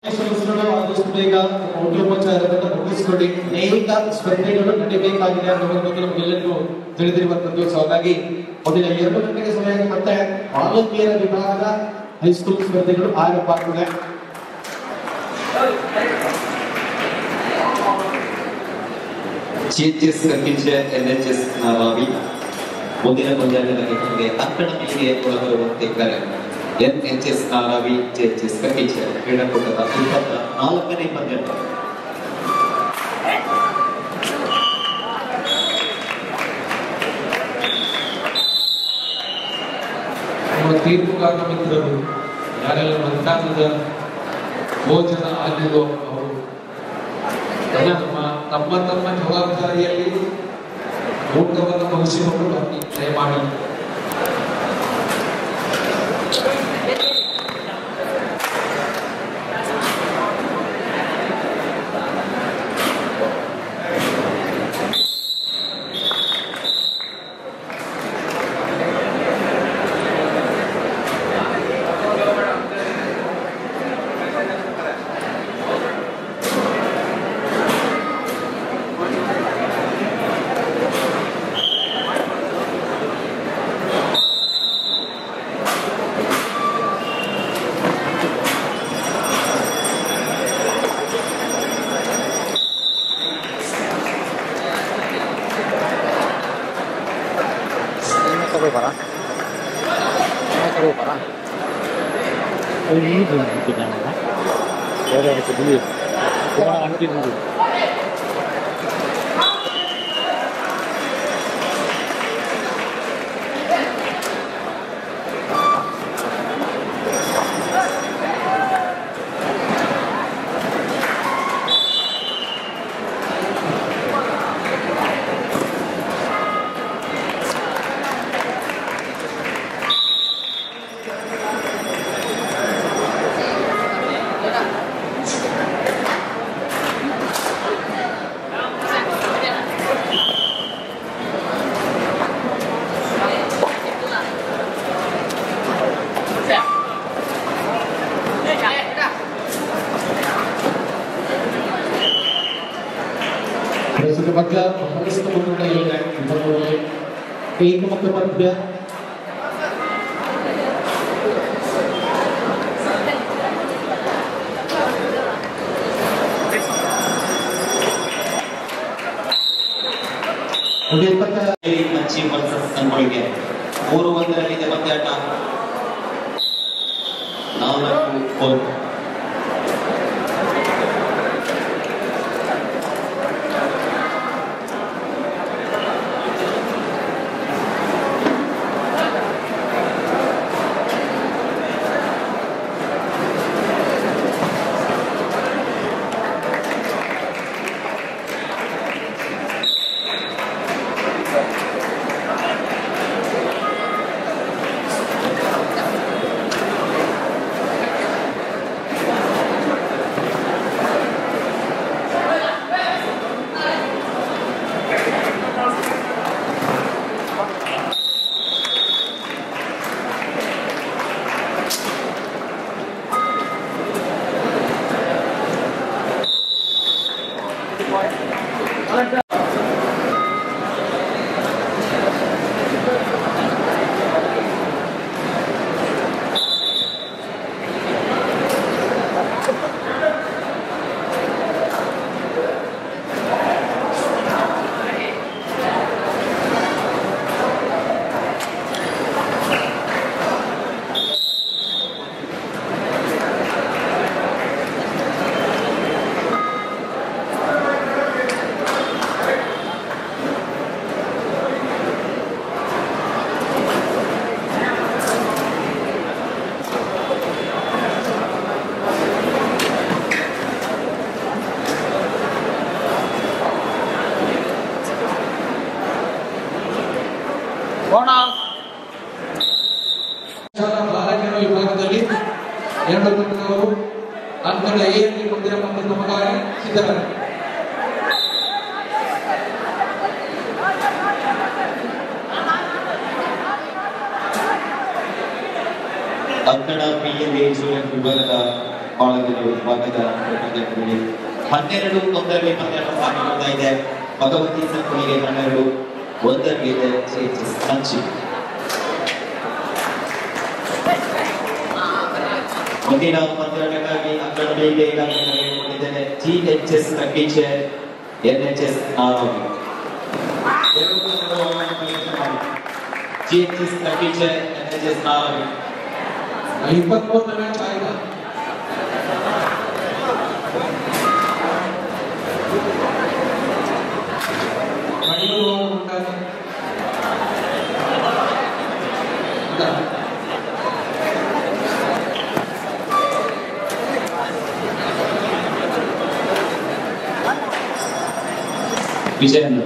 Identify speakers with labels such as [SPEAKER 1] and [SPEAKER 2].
[SPEAKER 1] ಆದಷ್ಟು ಬೇಗ ಔದ್ಯೋಪಚಾರವನ್ನು ಮುಗಿಸಿಕೊಳ್ಳಿ. ಅನೇಕ ಸ್ಪರ್ಧೆಗಳು ನಡೀಬೇಕಾಗಿದೆ ಅನ್ನೋದು ನಮಗೆಲ್ಲರಿಗೂ ತಿಳಿದಿರುವಂತದ್ದು. ಸೊ ಹಾಗಾಗಿ ಮೊದಲ 2 ಗಂಟೆಗೆ ಸಮಯ ಮತ್ತೆ ಬಾಲಕಿಯರ ವಿಭಾಗದ ಹೈಸ್ಕೂಲ್ ಸ್ಪರ್ಧೆಗಳು ಆರಂಭ ಆಗ್ತದೆ.
[SPEAKER 2] GHS ಟೀಚರ್ NHS ನಾರಾವಿ ಮುಂದಿನ ಪಂದ್ಯಾಟಕ್ಕೆ ಅಂಕಣ ಮೀರಿಗೆ ಒಳಬರುವಂತಿದ್ದಾರೆ. NHS ನಾರಾವಿ GHS ಟೀಚರ್ ಕ್ರೀಡಾಕೂಟದ 24ನೇ ಪಂದ್ಯಾಟ.
[SPEAKER 1] ತೀರ್ಪುಗಾರ ಮಿತ್ರರು ಯಾರೆಲ್ಲ ಮತದಾನದ ಭೋಜನ ಆಗಿರೋ ಅವರು ತಮ್ಮ ಜವಾಬ್ದಾರಿಯಲ್ಲಿ ಊಟವನ್ನು ಮುಗಿಸಿಕೊಂಡು ಬನ್ನಿ ದಯಮಾಡಿ.
[SPEAKER 2] ಮಂಚಿ ವರ್ಸಸ್ ಸಂಗೊಳ್ಳಿಗೆ 3-1 ಪಂದ್ಯಾಟ. 4 ಗೋಲ್. ಬಾಲಕರ ವಿಭಾಗದಲ್ಲಿ 2 ತಂಡಗಳು ಅಂಕಣ ಎಯಲ್ಲಿ ಮುಂದಿನ ಪಂದ್ಯ ನಮಗಾಗಿ ಸಿದ್ಧರಾಗಿವೆ. ಅಂಕಣ ಪಿಯಲ್ಲಿ ವಿಭಾಗದ
[SPEAKER 3] ಬಾಲಕರ ವಿಭಾಗದ ಪಂದ್ಯದಲ್ಲಿ 12-9 ಪಂದ್ಯ ಸಾಗಿರುತ್ತಾ ಇದೆ. ಭಗವತಿ ಸಂಘಗಳಿಗೆ 12-1 ಇದೆ CHS ಕಂಚಿ. ಮುಂದಿನ ಪಂದ್ಯಗಳಿಗಾಗಿ ಅಂಕಣ ಬೇಗ ಕರೆದುಕೊಂಡಿದ್ದೇನೆ. GHS ಕಟ್ಟಿಚೆ NHS ಆರೋಗ್ಯ. GHS ಕಟ್ಟಿಚೆ NHS ಆರೋಗ್ಯ
[SPEAKER 2] 23 ಮ್ಯಾಚ್ ಆಗಿದೆ.
[SPEAKER 3] ವಿಜಯೇಂದ್ರ